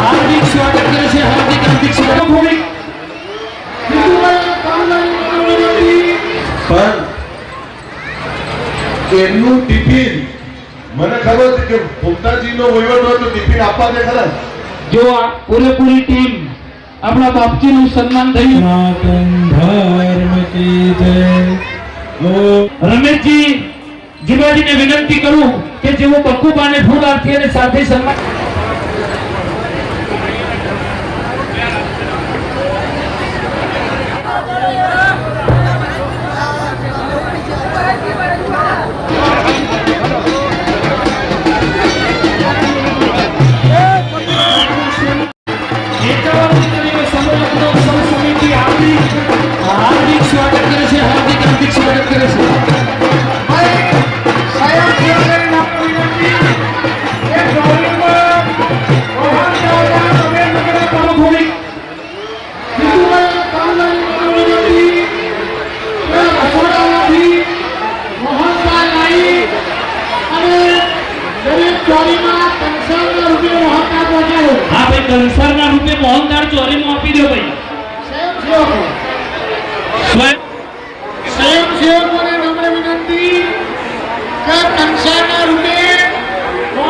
હાર્દિક સ્વાગત કરે છે. હાર્દિક સ્વાગત. પણ એનું ટિફિન મને ખબર છે કે ભૂમતાજીનો વહીવટ હોય તો ટિફિન આપવા દે ખરા. જો આ પૂરેપૂરી ટીમ આપણા બાપજીનું સન્માન થયું. સનાતન ધર્મ કી જય. રમેશજી જીવાજીને વિનંતી કરું કે જેઓ બકુબાને ફૂલ આરતી અને સાથે સન્માન. હાર્દિક સ્વાગત કરે છે. હાર્દિક સ્વાગત કરે છે. હા ભાઈ, કંસારના રૂપે મોહનદાર ચોરીમાં આપી દો ભાઈ. સ્વયંસેવકોને નમ્ર વિનંતી કે કંસારના રૂપે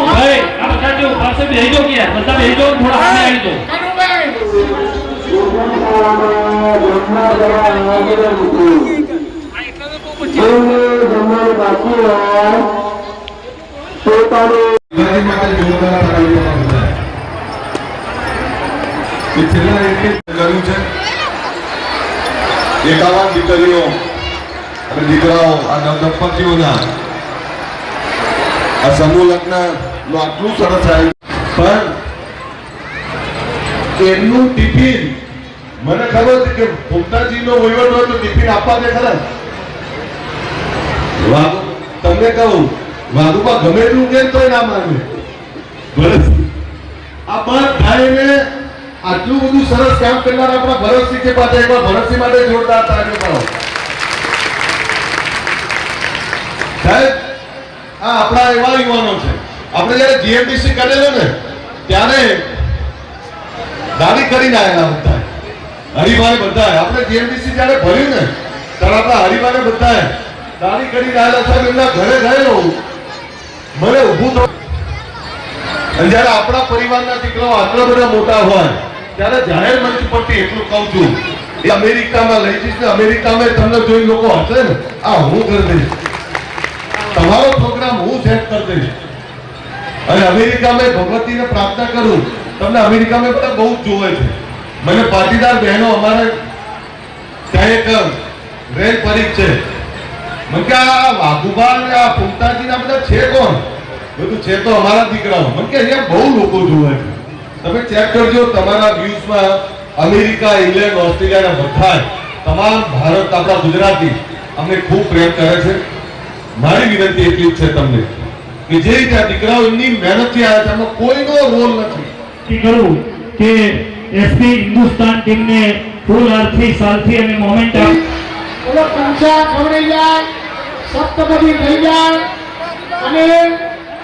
ભાઈ આ બધા જો પાસે બેહી જાઓ કે યાર, બધા બેહી જાઓ, થોડા સામે આવી જાઓ. શિવાજી માટે જોરદાર તાળીઓ પાડો. એ છેલ્લા એક કર્યું છે 51 દીકરીઓ અને દીકરાઓ આ દંપતીઓના આ સમૂહ લગ્ન નું આટલું સરસ આયોજન. પણ એનું ટિફિન મને ખબર છે કે ભૂમતાજીનો વહીવટ હોય તો ટિફિન આપવા દે ખરા. તમને કહું વાઘુબા ગમે એટલું કે તોય ના માને. આ ભાઈને આટલું બધું સરસ કામ કરનાર આપણા ભરતસિંહ છે. પાછા એકવાર ભરતસિંહ માટે જોરદાર તાળીઓ પાડો. સાહેબ આ આપણા એવા યુવાનો છે. આપણે જયારે જીએમડીસી કરેલો ને ત્યારે દાડી કરીને આવેલા બધા હરિભાઈ બધા. આપણે જીએમડીસી જયારે ભર્યું ને ત્યારે આપણા હરિભાઈ બધા દાડી કરીને આવેલા. સાહેબ એમના ઘરે ગયેલો મને ઊભું થયું. અને જયારે આપણા પરિવારના દીકરાઓ આટલા બધા મોટા હોય ત્યારે જાહેર મંચ પરથી એટલું કહું છું, એ અમેરિકામાં લઈ જઈશ ને અમેરિકામાં તમને જોઈ લોકો હશે ને આ હું કરી દઈશ, તમારો પ્રોગ્રામ હું સેટ કરી દઈશ. અને અમેરિકામાં ભગવતીને પ્રાર્થના કરું. તમને અમેરિકામાં બધા બહુ જ જોવે છે. મને પાટીદાર બહેનો અમારે ત્યાં એક રેલ પરીખ છે. મને કે આ વાઘુબા ને આ ભૂમતાજીના બધા છે કોણ? બધું છે તો અમારા દીકરાઓ. મને કે અહીંયા બહુ લોકો જોવે છે. તમે ચેક કરજો તમારા વ્યૂઝમાં અમેરિકા, ઇંગ્લેન્ડ, ઓસ્ટ્રેલિયાના બધા તમામ ભારત આપણા ગુજરાતી અમને ખૂબ પ્રેમ કરે છે. મારી વિનંતી એટલી જ છે તમને કે જે રીતે આ દીકરાઓ એમની મહેનતથી આવ્યા છે, એમાં કોઈનો રોલ નથી. કરું કે એસપી હિન્દુસ્તાન ટીમને ફૂલ આરતી સાલથી અને મોમેન્ટ ઓલો કંસા ખવડાઈ જાય, સપ્તપદી થઈ જાય અને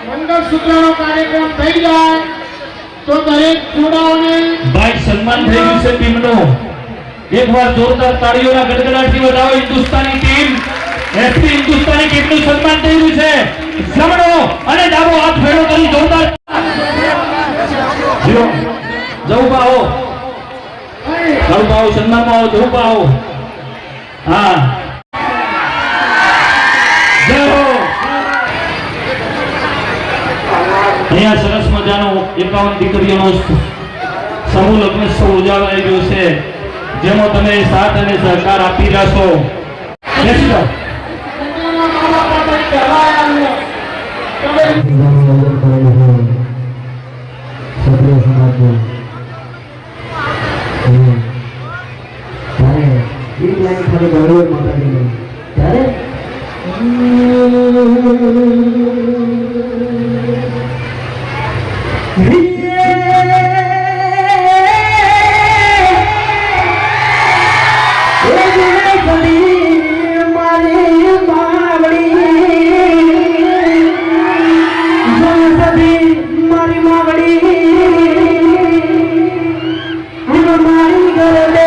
મંગળસૂત્રનો કાર્યક્રમ થઈ જાય તો દરેક જોડાઓને ભાઈ સન્માન થઈ ગયું છે ટીમનું. એકવાર જોરદાર તાળીઓના ગડગડાટથી વધાવો હિન્દુસ્તાની ટીમ. એસપી હિન્દુસ્તાની ટીમનું સન્માન થઈ રહ્યું છે. જમણો અને ડાબો હાથ ભેળો કરી જોરદાર જવું પાઓ સન્માનમાં આવો, જવું પાઓ. હા જય હો. અહીંયા સરસ મજાનો 51 દીકરીઓનો સમૂહ લગ્નોત્સવ ઉજવાઈ રહ્યો છે, જેમાં તમે સાથ અને સહકાર આપી રહ્યા છો. બેસી જાઓ. સભી મારી માગડી અને મારી ગરબે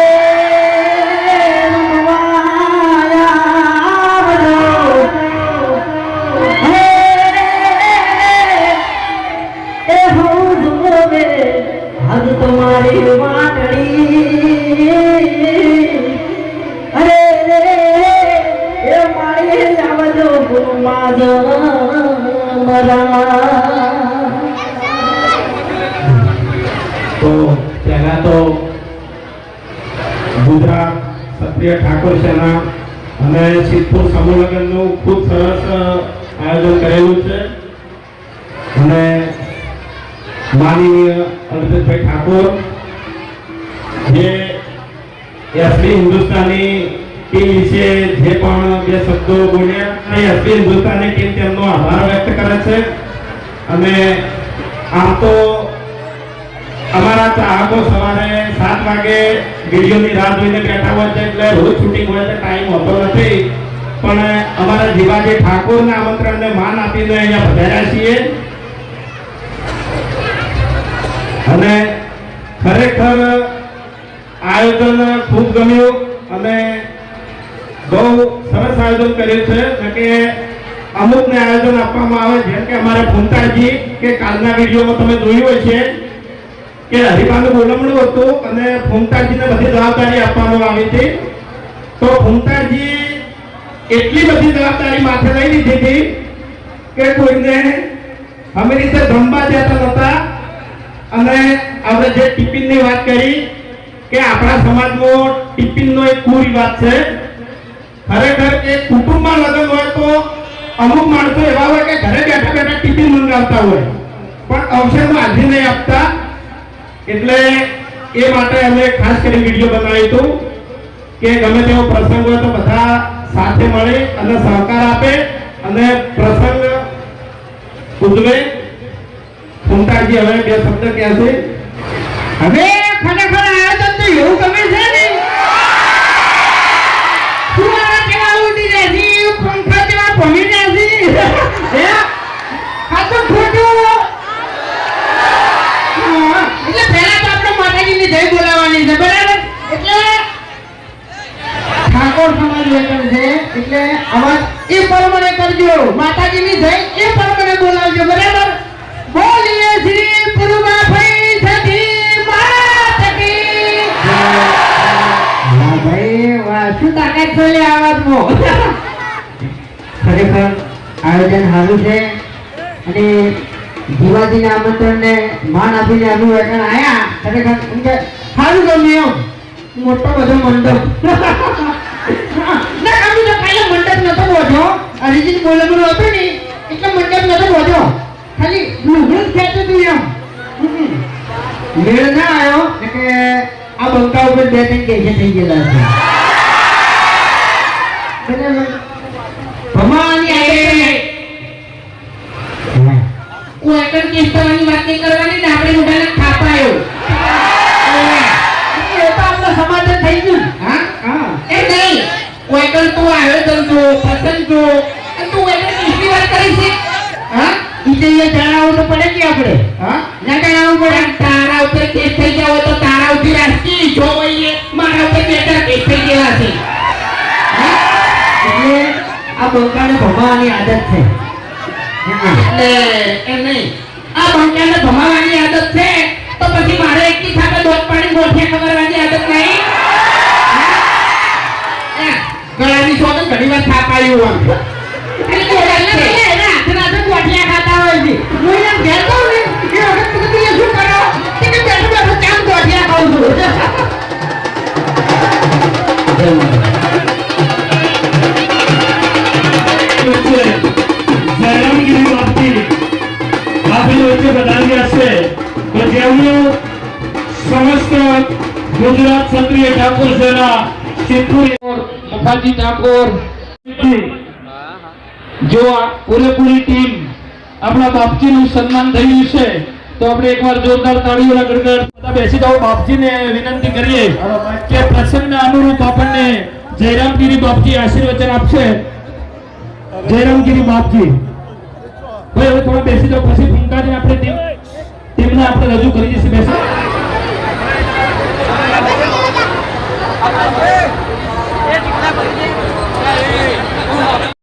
તમારી વાટડી અરે એ મારી આવજો ગુરુમાજ તો પહેલા તો ગુજરાત ક્ષત્રિય ઠાકોર સેના અને સિદ્ધપુર સમૂહ લગ્નનું ખૂબ સરસ આયોજન કરેલું છે અને માનનીય અલ્પેશભાઈ ઠાકોર જે એસપી હિન્દુસ્તાની ટીમ વિશે જે પણ બે શબ્દો બોલ્યા અને એસપી હિન્દુસ્તાની ટીમ તેમનો આભાર વ્યક્ત કરે છે અને આમ તો અમારા ચાહકો સવારે 7 વાગે વિડીયોની રાહ જોઈને બેઠા હોય છે એટલે રોજ શૂટિંગ હોય છે ટાઈમ હોતો નથી પણ અમારા જીવાજી ઠાકોરના આમંત્રણને માન આપીને અહીંયા પધાર્યા છીએ અને ખરેખર આયોજન ખૂબ ગમ્યું અને બહુ સરસ આયોજન કર્યું છે કે અમુકને આયોજન આપવામાં આવે જેમ કે અમારે ફૂમતાજી કે કાલના વિડીયોમાં તમે જોયું હોય છે કે હરિભાનું બોલમણું હતું અને ફૂમતાજીને બધી જવાબદારી આપવામાં આવી હતી તો ફૂમતાજી એટલી બધી જવાબદારી માથે લઈ લીધી હતી કે કોઈને અમે રીતે જમવા જતા નહોતા અને આપણે જે ટિફિનની વાત કરી કે આપણા સમાજમાં ટિફિનનો એક કુરિવાજ છે ખરેખર કે કુટુંબમાં લગ્ન હોય તો અમુક માણસો એવા હોય કે ઘરે બેઠા બેઠા ટિફિન મંગાવતા હોય પણ અવસરમાં હાજરી નહીં આપતા એટલે એ માટે અમે ખાસ કરી વિડીયો બનાવ્યું હતું કે ગમે તેવો પ્રસંગ હોય તો બધા સાથે મળી અને સહકાર આપે અને પ્રસંગ ઉજવે ફૂમતાજી હવે બે શબ્દ ક્યાં છે હવે ખરેખર આયોજન તો એવું ગમે છે ને સુવાળા કેવા ઉડી રહેતી પંખા જેવા ભમી રહેતી હે આ તો ખોટું એટલે પહેલા તો આપણે માતાજીની જય બોલાવવાની છે બરાબર એટલે ઠાકોર સમાજ વેકન છે એટલે અવાજ એ પ્રમાણે કરજો માતાજીની જય એ પ્રમાણે બોલાવજો બરાબર બોલીએ શ્રી પુરુમાભાઈ સતી માત કી વાહ ભાઈ વાહ શું તાકાત છે લે આવાજમાં ખરેખર આયોજન સારું છે અને જીવાજીના આમંત્રણને માન આપીને અમે વેકણ આયા ખરેખર સારું ગમ્યું મોટો બધો મંડપ ના અમે તો કાલે મંડપ નતો બોધ્યો અરિજીત બોલવાનું હતું ને એટલે મંડપ નતો બોધ્યો ખાલી લુગડું ખેંચું તું એમ મેળ ના આવ્યો કે આ બંકા ઉપર 2-3 કેસે થઈ ગયેલા છે ભમાવાની આવી વેકણ કેસ કરવાની વાત નહીં કરવાની ને આપણે મોઢાને ખાપાયો એ તો આપણો સમાધાન થઈ ગયું હા હા એ નહીં વેકણ તો આયોજન જો પસંદ જો તું વેકણ કેસની વાત કરી છે હા ઈતે જણાવવું તો પડે કે આપણે હા ના જણાવવું પડે તારા ઉપર કેસ થઈ ગયો તો તારા ઉપર રાષ્ટ્રીય જો હોય મારા ઉપર બેટા કેસ થઈ ગયા છે એટલે આ બંકાને ભમાવાની આદત છે એટલે એમ નહીં આ બંકાને ભમાવાની આદત છે તો પછી મારે એકની સાથે દોત પાણી ગોઠિયા ખબરવાની આદત નહીં ગળાની સોગન ઘણી વાર થાપાયું આમ એટલે એના હાથના ગોઠિયા ખાતા હોય છે હું એમ ઘેર કહું ને એ વખત તમે શું કરો કે બેઠું બેઠું કેમ ગોઠિયા ખાઉં છું જયરામગીરી બાપજી આપેલું વચ્ચે બધાની હશે તો જેમનું સમસ્ત ગુજરાત ક્ષત્રિય ઠાકોર સેના સિદ્ધપુર મુખાજી ઠાકોર જો આ પૂરેપૂરી ટીમ આપણા બાપજીનું સન્માન થયું છે તો આપણે એકવાર જોરદાર તાળીઓના ગડગડ બધા બેસી જાઓ બાપજીને વિનંતી કરીએ કે પ્રસંગના અનુરૂપ આપણને જયરામગીરી બાપજી આશીર્વચન આપશે જયરામગીરી બાપજી ભાઈ હવે થોડા બેસી જાઓ, પછી ફૂંકાને આપણે ટીમને આપણે રજૂ કરી દઈશું. બેસો.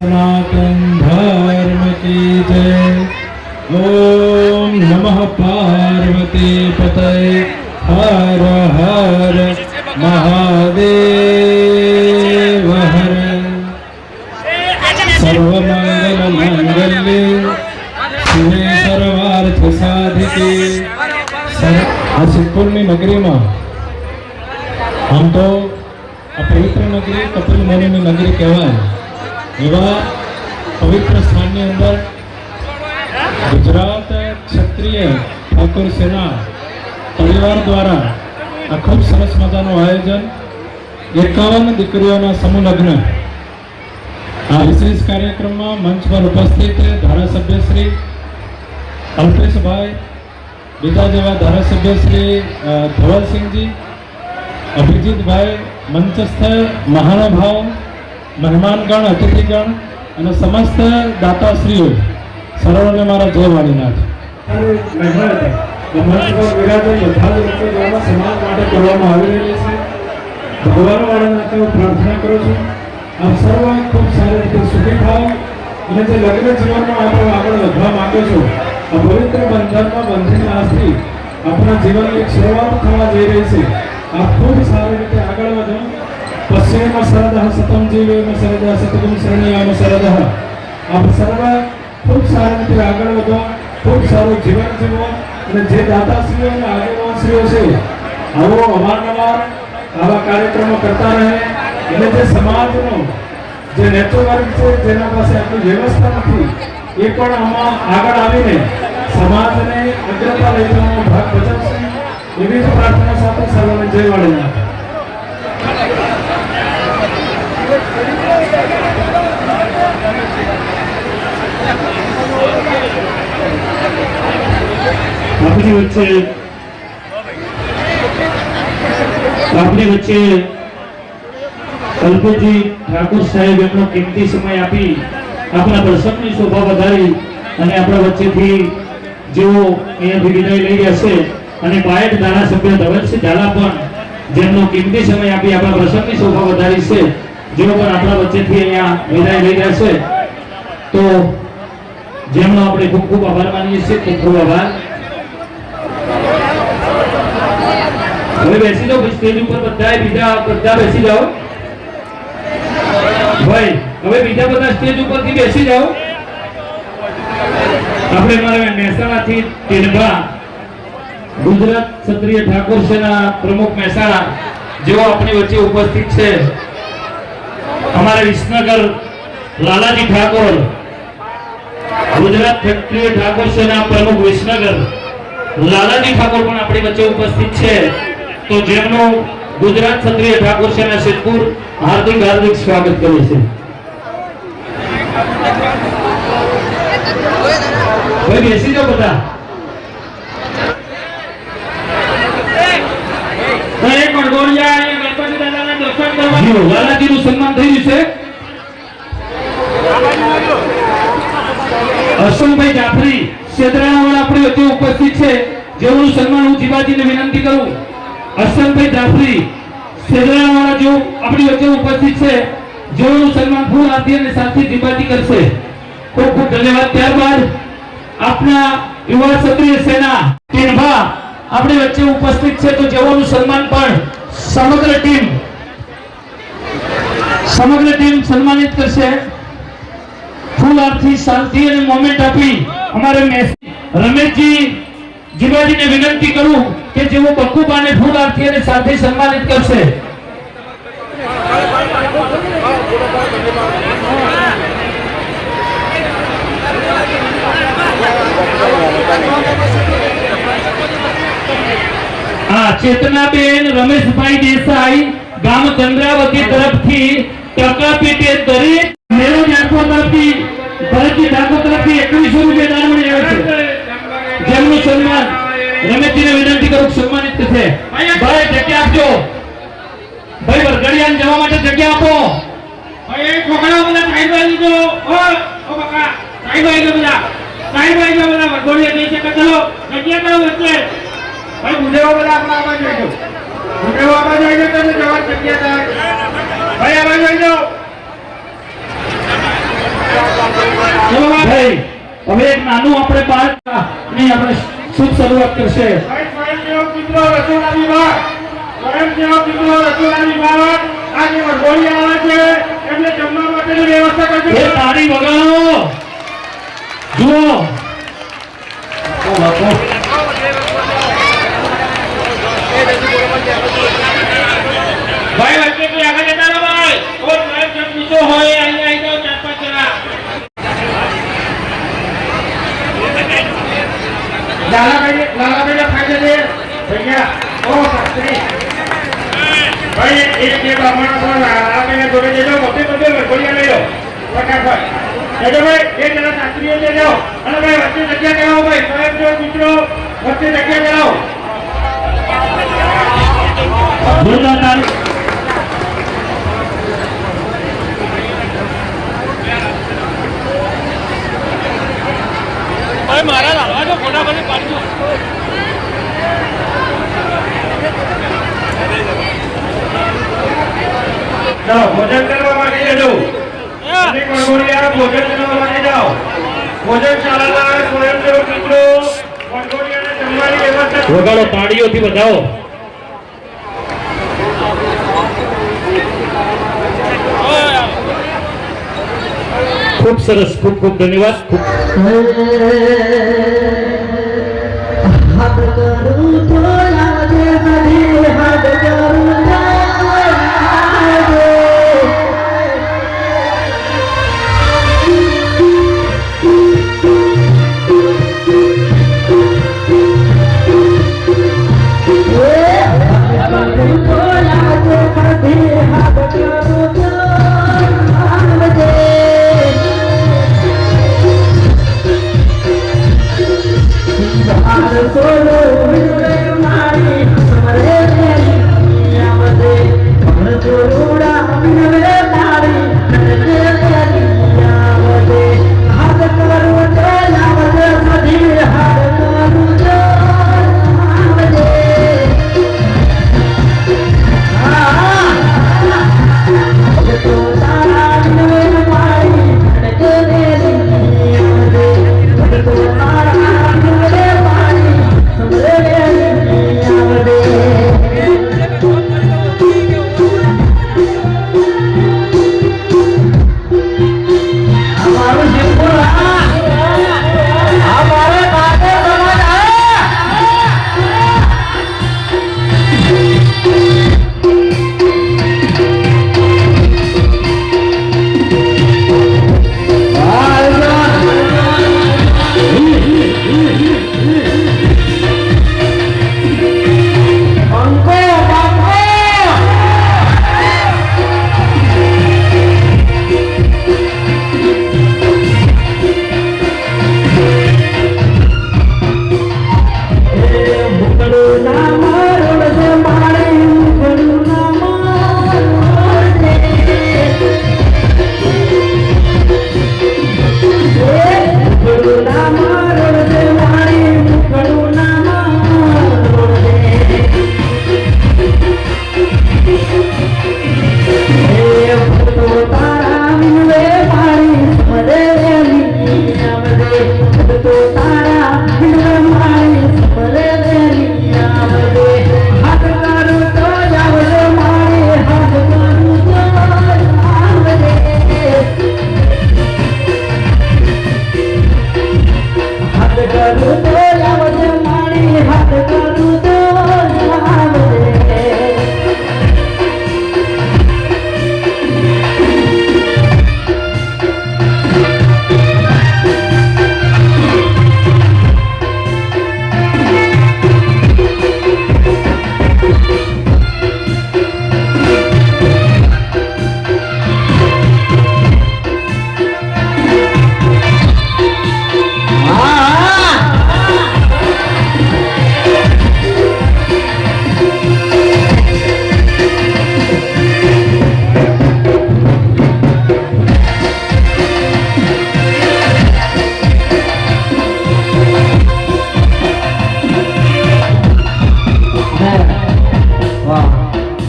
सनातन धर्म की जय। ओम नमः पार्वती पतये हर हर महादेव हर। सर्वमंगल मंगल्ये शिवे सर्वार्थ साधिके। આ સિદ્ધપુરની નગરીમાં આમ તો આ પવિત્ર નગરી કપિલ મુનિની નગરી કહેવાય, એવા પવિત્ર સ્થાનની અંદર ગુજરાત ક્ષત્રિય ઠાકોર સેના પરિવાર દ્વારા આ ખૂબ સરસ મજાનું આયોજન, 51 દીકરીઓના સમૂહ લગ્ન. આ વિશેષ કાર્યક્રમમાં મંચ પર ઉપસ્થિત ધારાસભ્ય શ્રી અલ્પેશભાઈ, બીજા જેવા ધારાસભ્ય શ્રી ધવલસિંહજી, અભિજીતભાઈ, મંચસ્થ મહાનુભાવ, મહેમાનગણ, અતિથિગણ અને સમસ્ત દાતાશ્રીઓ, સર્વને મારા જય વાણીનાથ. સમાજ માટે કરવામાં આવી રહેલી છે. ભગવાન વાળાનાથ પ્રાર્થના કરું છું આપ સર્વ ખૂબ સારી રીતે સુખી થાઓ અને જે લગ્ન જીવનમાં આપણે આગળ વધવા માંગો છો, આ પવિત્ર બંધનમાં બંધીને આજથી આપણા જીવનની એક શરૂઆત થવા જઈ રહી છે. આપ ખૂબ સારી રીતે આગળ વધો. પશ્ચિમ શરદઃ સતમ જીવેમ શરદઃ સતગુમ શરણ્યામ શરદઃ. આપ સર્વ ખૂબ સારી રીતે આગળ વધો, ખૂબ સારું જીવન જીવો અને જે દાતાશ્રીઓ અને આગેવાનશ્રીઓ છે આવો અવારનવાર આવા કાર્યક્રમો કરતા રહે અને જે સમાજનો જે નેચો વર્ગ છે જેના પાસે આટલી વ્યવસ્થા નથી એ પણ આમાં આગળ આવીને સમાજને અગ્રતા લઈ જવાનો ભાગ ભજવશે. એવી જ પ્રાર્થના સાથે સર્વને જય વાળીનાથ. આપણી વચ્ચે અલ્પેશજી ઠાકોર સાહેબ એમનો કિંમતી સમય આપી આપણા પ્રસંગની શોભા વધારી અને આપણા વચ્ચેથી જેઓ અહીંયાથી વિદાય લઈ રહ્યા છે અને બાયડ ધારાસભ્ય ધવલસિંહ ઝાલા પણ જેમનો કિંમતી સમય આપી આપણા પ્રસંગની શોભા વધારી છે, જેઓ પણ આપણા વચ્ચેથી અહીંયા વિદાય લઈ રહ્યા છે, તો જેમનો આપણે ખૂબ ખૂબ આભાર માનીએ છીએ. ખૂબ ખૂબ આભાર. હવે બેસી જાઓ સ્ટેજ ઉપર, બધા બેસી જાઓ ભાઈ. હવે બીજા બધા સ્ટેજ ઉપરથી બેસી જાઓ. આપણે મારા મહેસાણાથી ટીનભા ગુજરાત ક્ષત્રિય ઠાકોર સેના પ્રમુખ મહેસાણા જેઓ આપણી વચ્ચે ઉપસ્થિત છે. અમારા વિસનગર લાલાજી ઠાકોર ગુજરાત ક્ષત્રિય ઠાકોર સેના પ્રમુખ વિસનગર લાલાજી ઠાકોર પણ આપણી વચ્ચે ઉપસ્થિત છે. તો જેમનું ગુજરાત ક્ષત્રિય ઠાકોર સેના સિદ્ધપુર હાર્દિક હાર્દિક સ્વાગત કરે છે. ભાઈ બેસી જાઓ બધા. લાલાજીનું સન્માન થઈ રહ્યું છે. અશ્વનભાઈ જાફરી સેદરાણાવાળા આપણી વચ્ચે ઉપસ્થિત છે, જેઓનું સન્માન હું જીવાજીને વિનંતી કરું. અશ્વનભાઈ જાફરી સેદરાણાવાળા જેઓ આપણી વચ્ચે ઉપસ્થિત છે, જેઓનું સન્માન ફૂલ આરતી અને સાથે જીવાજી કરશે. ખૂબ ખૂબ ધન્યવાદ. ત્યારબાદ આપના યુવા ક્ષત્રિય સેના ટીનભા આપણી વચ્ચે ઉપસ્થિત છે, તો જેઓનું સન્માન પણ સમગ્ર ટીમ સન્માનિત કરશે. ફૂલ આરતી, શાંતિ અને મોમેન્ટ આપી અમારે રમેશજી જીવાજીને વિનંતી કરું કે જેઓ બકુબાને ફૂલ આરતી અને સાથે સન્માનિત કરશે. ચેતનાબેન રમેશભાઈ દેસાઈ ગામ ચંદ્રાવતી તરફથી ટકા પેટે દરેક મેળો ઠાકોર તરફથી ભરતજી ઠાકોર તરફથી 2100 રૂપિયા દાન મળી આવ્યો છે, જેમનું સન્માન રમેશજીને વિનંતી કરું સન્માનિત થશે. ભાઈ જગ્યા આપજો. ભાઈ વરઘડિયાને જવા માટે જગ્યા આપો. ભાઈ છોકરાઓ બધા સાઈડ બાજુ જો. ઓ બકા સાઈડ બાજુ બધા કાઈ ભાઈ જો બધા વડોળિયા જઈ શકે ચલો જગ્યા કરો વચ્ચે ભાઈ બુઢેવા બધા આપણા આવા જોઈજો બુઢેવા આવા જોઈજો તમે જવા જગ્યા થાય ભાઈ આવા જોઈજો ચલો ભાઈ હવે એક નાનું આપણે બાળ ની આપણે શુભ શરૂઆત કરશે ભાઈ સ્વયંસેવક મિત્રો રસોડા વિભાગ સ્વયંસેવક મિત્રો રસોડા વિભાગ આજે વડોળિયા આવે છે એમને જમવા માટેની વ્યવસ્થા એ કરજો તાળી વગાડો જુઓ ભાઈ વચ્ચે કોઈ આગળ જતા રહો ભાઈ કોઈ સ્વયંસેવક મિત્રો હોય અહીંયા આવી જાઓ 4-5 જણા લાલાભાઈ ફાયદે છે ભૈયા ઓ શાસ્ત્રી ભાઈ એક બે બ્રાહ્મણો પણ લાલાભાઈ જોડે જજો મોટે મોટે વડોળિયા લઈ લો ફટાફટ જજો ભાઈ એક જણા શાસ્ત્રીઓ જજો અને ભાઈ વચ્ચે જગ્યા કરાવો ભાઈ સ્વયંસેવક મિત્રો વચ્ચે જગ્યા કરાવો જોરદાર તાળી જાઓ ભોજન કરવા માટે જજો અને વડોળિયા ભોજન કરવા માટે જાઓ ભોજનશાળાના સ્વયંસેવક મિત્રો વડોળિયાને જમવાની વ્યવસ્થા વગાડો તાળીઓથી બધાઓ ખૂબ સરસ ખૂબ ખૂબ ધન્યવાદ ખૂબ હાથ કરું તો લાગે બધી હાથ કરું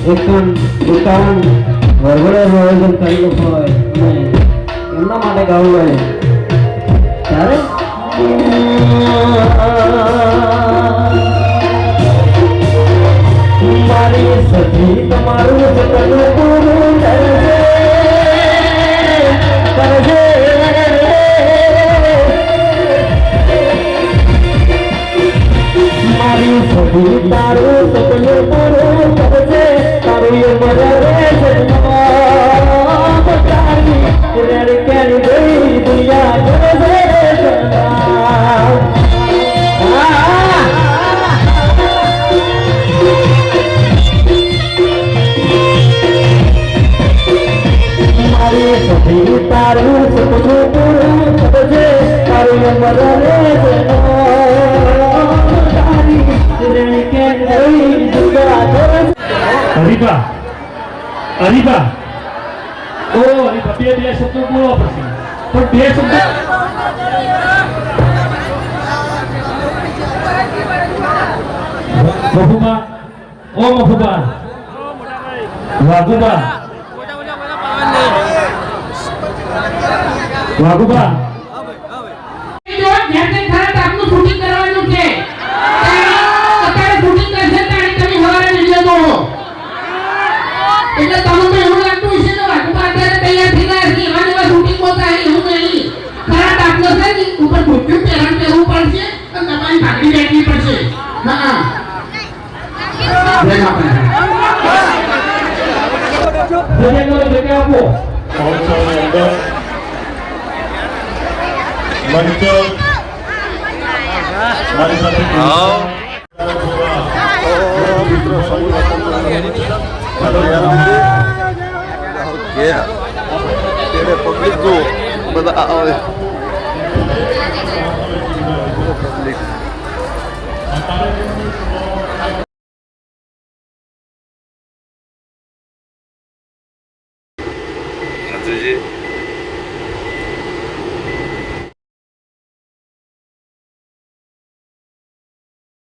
એકન દુકાન વરવડેનું આયોજન કરેલું હોય અને એમના માટે ગાવું હોય ત્યારે મારી સખી તમારું સપનું પૂરું કરશે મારી સખી તારું સપનું પૂરું કરશે તારું એ બરાબર રેડ કેરી ગઈ દુનિયા કરશે મારી સખી તારું સપનું પૂરું કરશે તારું એ બરાબર હરીફા હરીફા ઓ હરીફા બે શબ્દો બોલો પછી પણ બે શબ્દો મફુબા ઓ મફુબા વાઘુબા વાઘુબા જો ધ્યાન ખરા આપનું શૂટિંગ કરવાનું છે અત્યારે શૂટિંગ કરશે ત્યારે તમે હવારે વિડિયો જોવો એટલે તમને તો એવું લાગતું હશે કે વાઘુબા અત્યારે તૈયાર થઈ ગયા છે એમાં જેવા શૂટિંગ હોતા હે એવું નહીં ખરા આપનો છે ને ઉપર ધોતિયું પહેરવું પડશે અને તમારી ભાગડી બેઠવી પડશે હા જય માતા આપો મહોત્સવની અંદર મંચ મારી સાથે પબ્લિક જો બધા આવે પબ્લિક जी